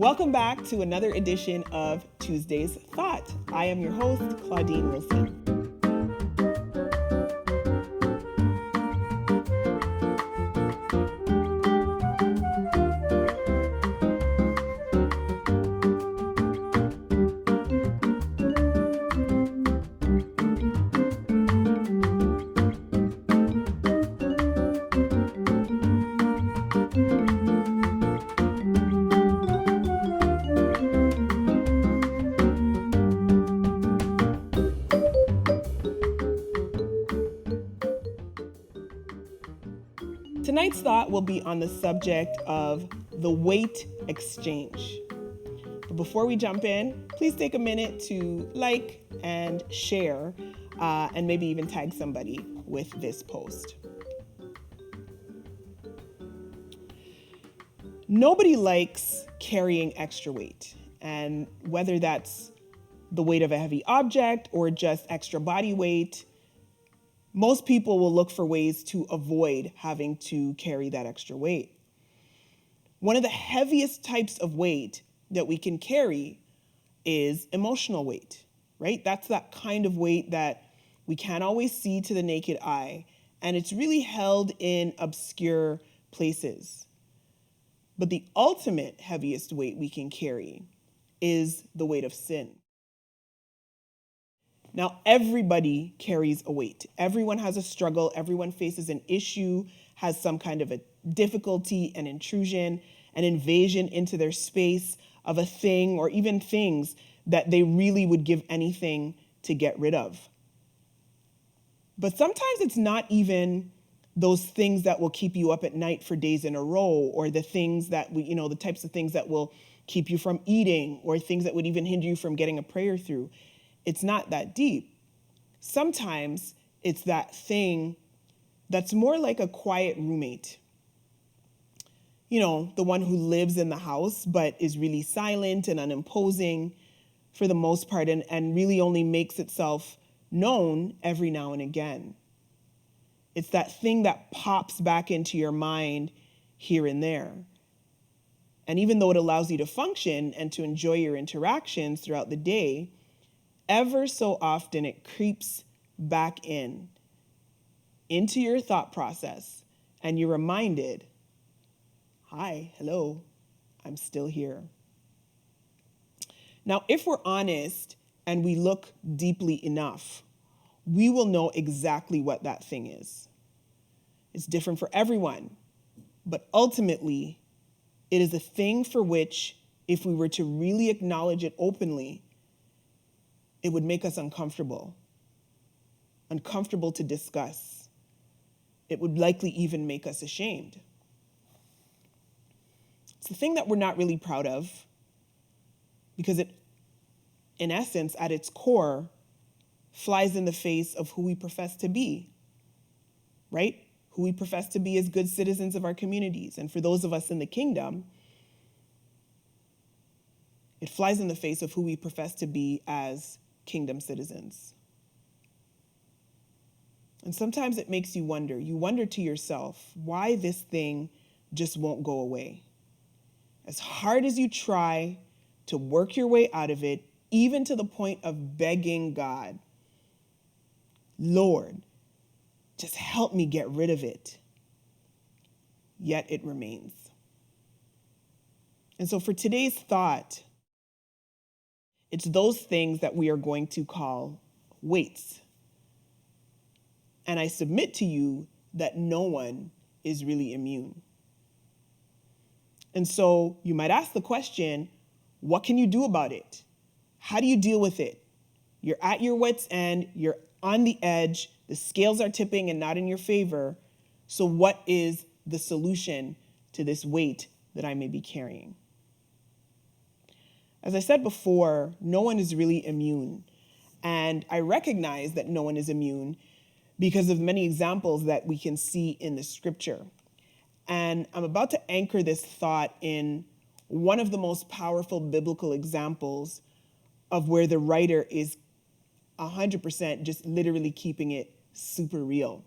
Welcome back to another edition of Tuesday's Thought. I am your host, Claudine Wilson. Tonight's thought will be on the subject of the weight exchange. But before we jump in, please take a minute to like and share and maybe even tag somebody with this post. Nobody likes carrying extra weight, and whether that's the weight of a heavy object or just extra body weight, most people will look for ways to avoid having to carry that extra weight. One of the heaviest types of weight that we can carry is emotional weight, right? That's that kind of weight that we can't always see to the naked eye, and it's really held in obscure places. But the ultimate heaviest weight we can carry is the weight of sin. Now, everybody carries a weight. Everyone has a struggle. Everyone faces an issue, has some kind of a difficulty, an intrusion, an invasion into their space of a thing or even things that they really would give anything to get rid of. But sometimes it's not even those things that will keep you up at night for days in a row, or the things that the types of things that will keep you from eating, or things that would even hinder you from getting a prayer through. It's not that deep. Sometimes it's that thing that's more like a quiet roommate. The one who lives in the house but is really silent and unimposing for the most part, and really only makes itself known every now and again. It's that thing that pops back into your mind here and there. And even though it allows you to function and to enjoy your interactions throughout the day, ever so often it creeps back into your thought process, and you're reminded, hi, hello, I'm still here. Now, if we're honest and we look deeply enough, we will know exactly what that thing is. It's different for everyone, but ultimately, it is a thing for which, if we were to really acknowledge it openly, it would make us uncomfortable to discuss. It would likely even make us ashamed. It's the thing that we're not really proud of, because it, in essence, at its core, flies in the face of who we profess to be, right? Who we profess to be as good citizens of our communities. And for those of us in the kingdom, it flies in the face of who we profess to be as kingdom citizens. And sometimes it makes you wonder to yourself why this thing just won't go away. As hard as you try to work your way out of it, even to the point of begging God, Lord, just help me get rid of it, yet it remains. And so for today's thought, it's those things that we are going to call weights. And I submit to you that no one is really immune. And so you might ask the question, what can you do about it? How do you deal with it? You're at your wit's end, you're on the edge, the scales are tipping and not in your favor. So what is the solution to this weight that I may be carrying? As I said before, no one is really immune. And I recognize that no one is immune because of many examples that we can see in the scripture. And I'm about to anchor this thought in one of the most powerful biblical examples of where the writer is 100% just literally keeping it super real.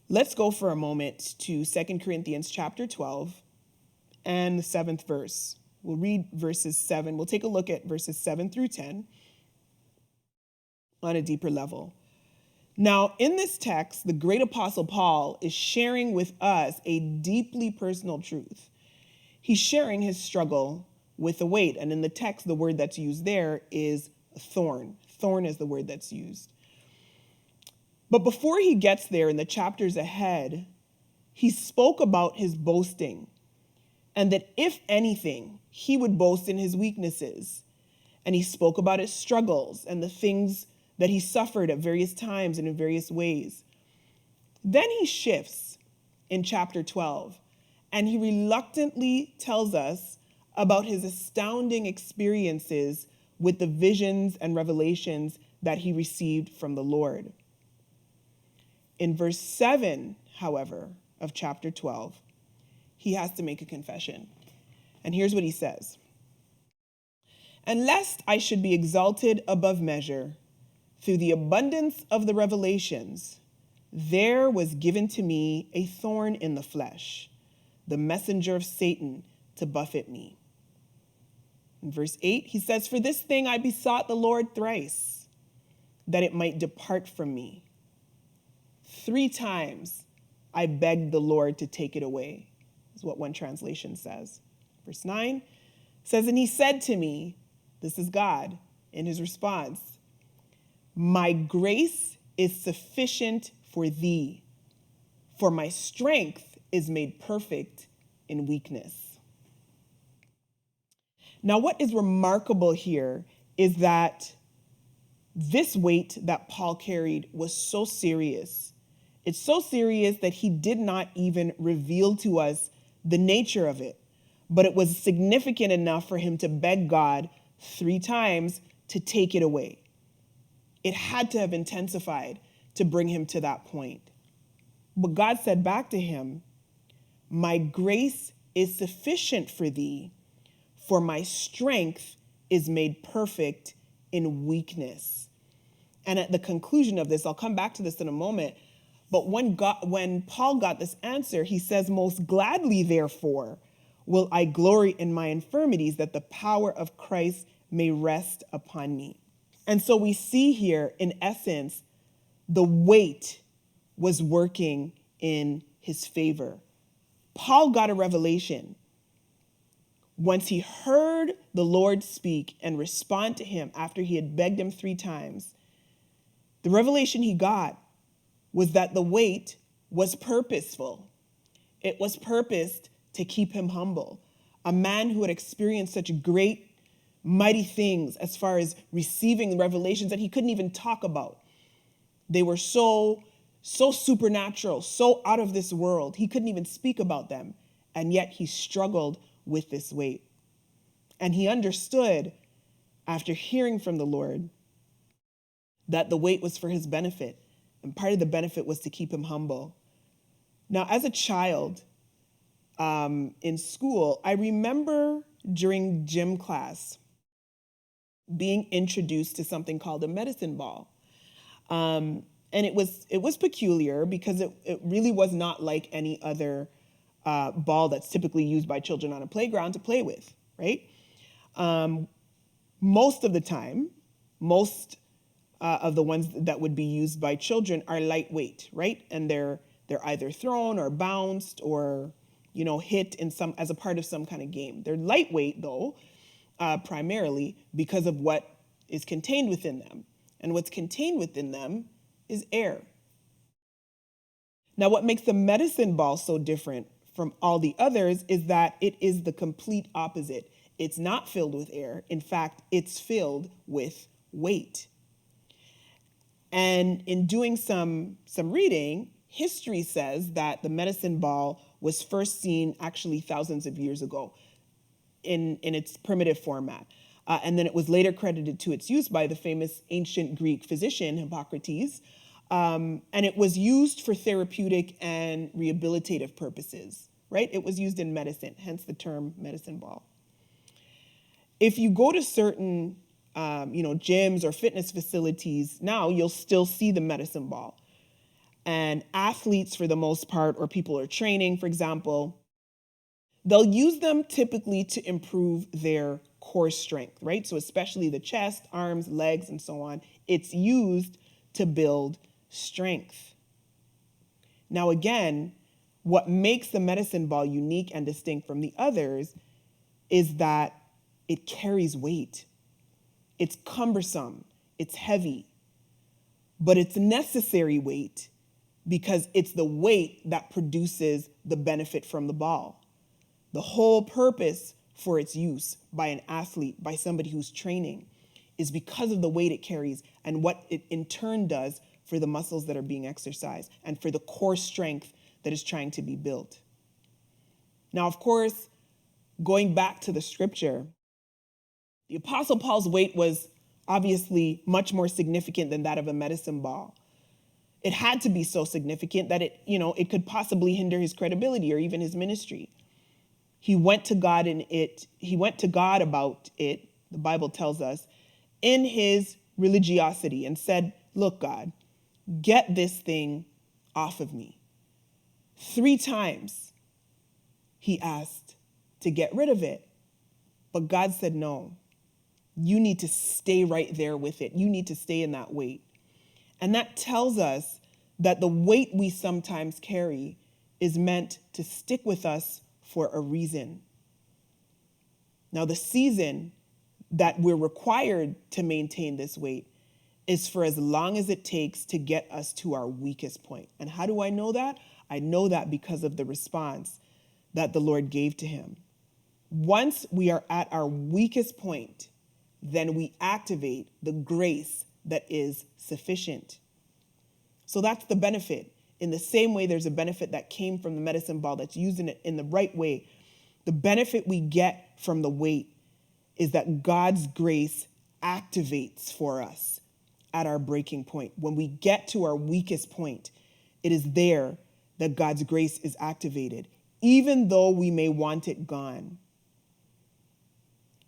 Let's go for a moment to 2 Corinthians chapter 12 and the 7th verse. We'll read verses 7. We'll take a look at verses 7 through 10 on a deeper level. Now, in this text, the great apostle Paul is sharing with us a deeply personal truth. He's sharing his struggle with the weight. And in the text, the word that's used there is thorn. Thorn is the word that's used. But before he gets there in the chapters ahead, he spoke about his boasting, and that if anything, he would boast in his weaknesses. And he spoke about his struggles and the things that he suffered at various times and in various ways. Then he shifts in chapter 12, and he reluctantly tells us about his astounding experiences with the visions and revelations that he received from the Lord. In verse 7, however, of chapter 12, he has to make a confession. And here's what he says. And lest I should be exalted above measure, through the abundance of the revelations, there was given to me a thorn in the flesh, the messenger of Satan to buffet me. In verse 8, he says, for this thing I besought the Lord thrice, that it might depart from me. 3 times I begged the Lord to take it away, is what one translation says. Verse 9 says, and he said to me, this is God in his response, my grace is sufficient for thee, for my strength is made perfect in weakness. Now, what is remarkable here is that this weight that Paul carried was so serious. It's so serious that he did not even reveal to us the nature of it, but it was significant enough for him to beg God 3 times to take it away. It had to have intensified to bring him to that point. But God said back to him, my grace is sufficient for thee, for my strength is made perfect in weakness. And at the conclusion of this, I'll come back to this in a moment, but when Paul got this answer, he says, most gladly, therefore, will I glory in my infirmities, that the power of Christ may rest upon me. And so we see here, in essence, the weight was working in his favor. Paul got a revelation. Once he heard the Lord speak and respond to him after he had begged him 3 times, the revelation he got was that the weight was purposeful. It was purposed to keep him humble. A man who had experienced such great mighty things as far as receiving revelations that he couldn't even talk about. They were so supernatural, so out of this world. He couldn't even speak about them. And yet he struggled with this weight. And he understood, after hearing from the Lord, that the weight was for his benefit. And part of the benefit was to keep him humble. Now, as a child in school, I remember during gym class being introduced to something called a medicine ball. And it was peculiar because it really was not like any other ball that's typically used by children on a playground to play with, right? Most of the time, most of the ones that would be used by children are lightweight, right? And they're either thrown or bounced or, hit as a part of some kind of game. They're lightweight though, primarily because of what is contained within them. And what's contained within them is air. Now, what makes the medicine ball so different from all the others is that it is the complete opposite. It's not filled with air. In fact, it's filled with weight. And in doing some reading, history says that the medicine ball was first seen actually thousands of years ago in its primitive format. And then it was later credited to its use by the famous ancient Greek physician, Hippocrates. And it was used for therapeutic and rehabilitative purposes, right? It was used in medicine, hence the term medicine ball. If you go to certain gyms or fitness facilities now, you'll still see the medicine ball. And athletes, for the most part, or people who are training, for example, They'll use them typically to improve their core strength, right? So especially the chest, arms, legs, and so on. It's used to build strength. Now again, what makes the medicine ball unique and distinct from the others is that it carries weight. It's cumbersome, it's heavy, but it's necessary weight because it's the weight that produces the benefit from the ball. The whole purpose for its use by an athlete, by somebody who's training, is because of the weight it carries and what it in turn does for the muscles that are being exercised and for the core strength that is trying to be built. Now, of course, going back to the scripture, the Apostle Paul's weight was obviously much more significant than that of a medicine ball. It had to be so significant that it could possibly hinder his credibility or even his ministry. He went to God about it, the Bible tells us, in his religiosity and said, "Look, God, get this thing off of me." 3 times he asked to get rid of it. But God said, no, you need to stay right there with it. You need to stay in that weight. And that tells us that the weight we sometimes carry is meant to stick with us for a reason. Now, the season that we're required to maintain this weight is for as long as it takes to get us to our weakest point. And how do I know that? I know that because of the response that the Lord gave to him. Once we are at our weakest point, then we activate the grace that is sufficient. So that's the benefit. In the same way, there's a benefit that came from the medicine ball that's using it in the right way. The benefit we get from the weight is that God's grace activates for us at our breaking point. When we get to our weakest point, it is there that God's grace is activated, even though we may want it gone.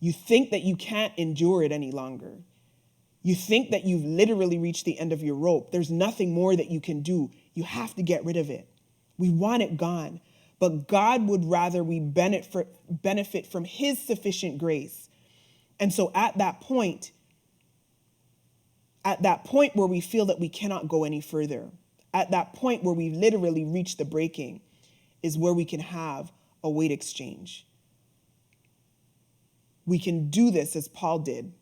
You think that you can't endure it any longer. You think that you've literally reached the end of your rope. There's nothing more that you can do. You have to get rid of it. We want it gone. But God would rather we benefit from his sufficient grace. And so at that point where we feel that we cannot go any further, at that point where we've literally reached the breaking, is where we can have a weight exchange. We can do this as Paul did.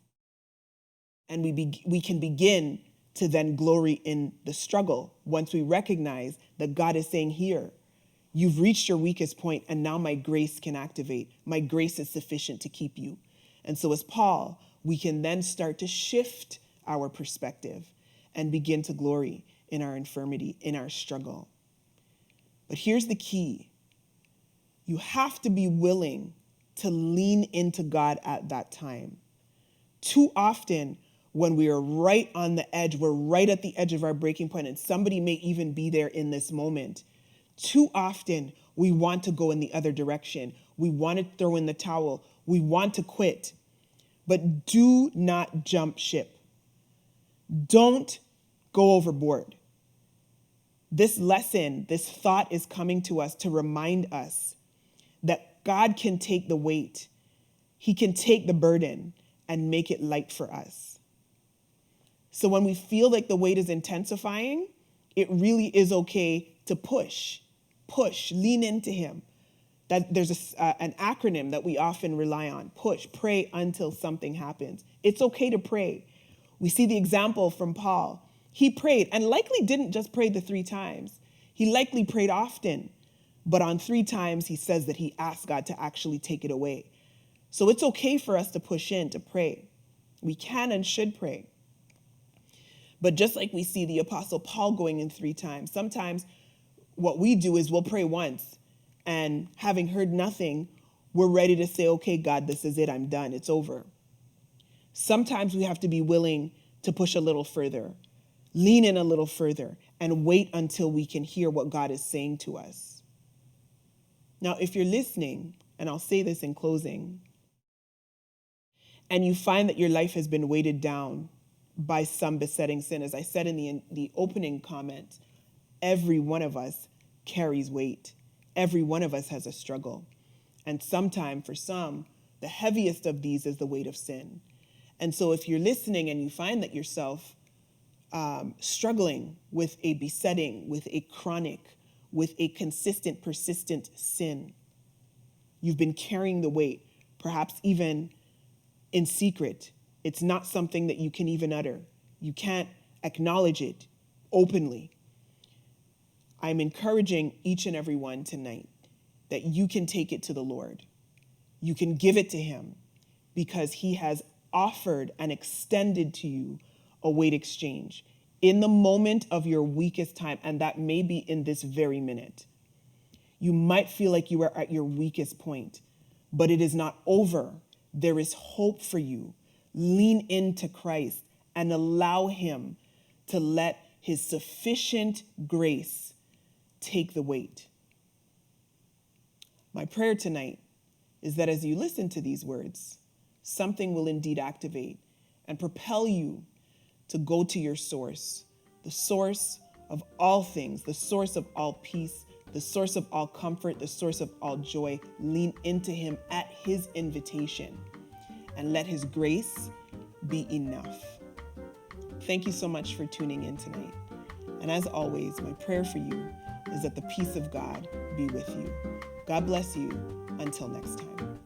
And we can begin to then glory in the struggle once we recognize that God is saying, here, you've reached your weakest point, and now my grace can activate. My grace is sufficient to keep you. And so as Paul, we can then start to shift our perspective and begin to glory in our infirmity, in our struggle. But here's the key. You have to be willing to lean into God at that time. Too often, when we are right on the edge, we're right at the edge of our breaking point, and somebody may even be there in this moment. Too often, we want to go in the other direction. We want to throw in the towel. We want to quit. But do not jump ship. Don't go overboard. This lesson, this thought is coming to us to remind us that God can take the weight. He can take the burden and make it light for us. So when we feel like the weight is intensifying, it really is okay to push, lean into him. That there's an acronym that we often rely on: push, pray until something happens. It's okay to pray. We see the example from Paul. He prayed, and likely didn't just pray the 3 times. He likely prayed often, but on 3 times he says that he asked God to actually take it away. So it's okay for us to push in, to pray. We can and should pray. But just like we see the Apostle Paul going in 3 times, sometimes what we do is we'll pray once, and having heard nothing, we're ready to say, okay, God, this is it. I'm done. It's over. Sometimes we have to be willing to push a little further, lean in a little further, and wait until we can hear what God is saying to us. Now, if you're listening, and I'll say this in closing, and you find that your life has been weighted down by some besetting sin, as I said in the opening comment, every one of us carries weight. Every one of us has a struggle. And sometimes, for some, the heaviest of these is the weight of sin. And so if you're listening and you find that yourself struggling with a besetting, with a chronic, with a consistent, persistent sin, you've been carrying the weight, perhaps even in secret. It's not something that you can even utter. You can't acknowledge it openly. I'm encouraging each and every one tonight that you can take it to the Lord. You can give it to him because he has offered and extended to you a weight exchange in the moment of your weakest time, and that may be in this very minute. You might feel like you are at your weakest point, but it is not over. There is hope for you. Lean into Christ and allow him to let his sufficient grace take the weight. My prayer tonight is that as you listen to these words, something will indeed activate and propel you to go to your source, the source of all things, the source of all peace, the source of all comfort, the source of all joy. Lean into him at his invitation and let his grace be enough. Thank you so much for tuning in tonight. And as always, my prayer for you is that the peace of God be with you. God bless you. Until next time.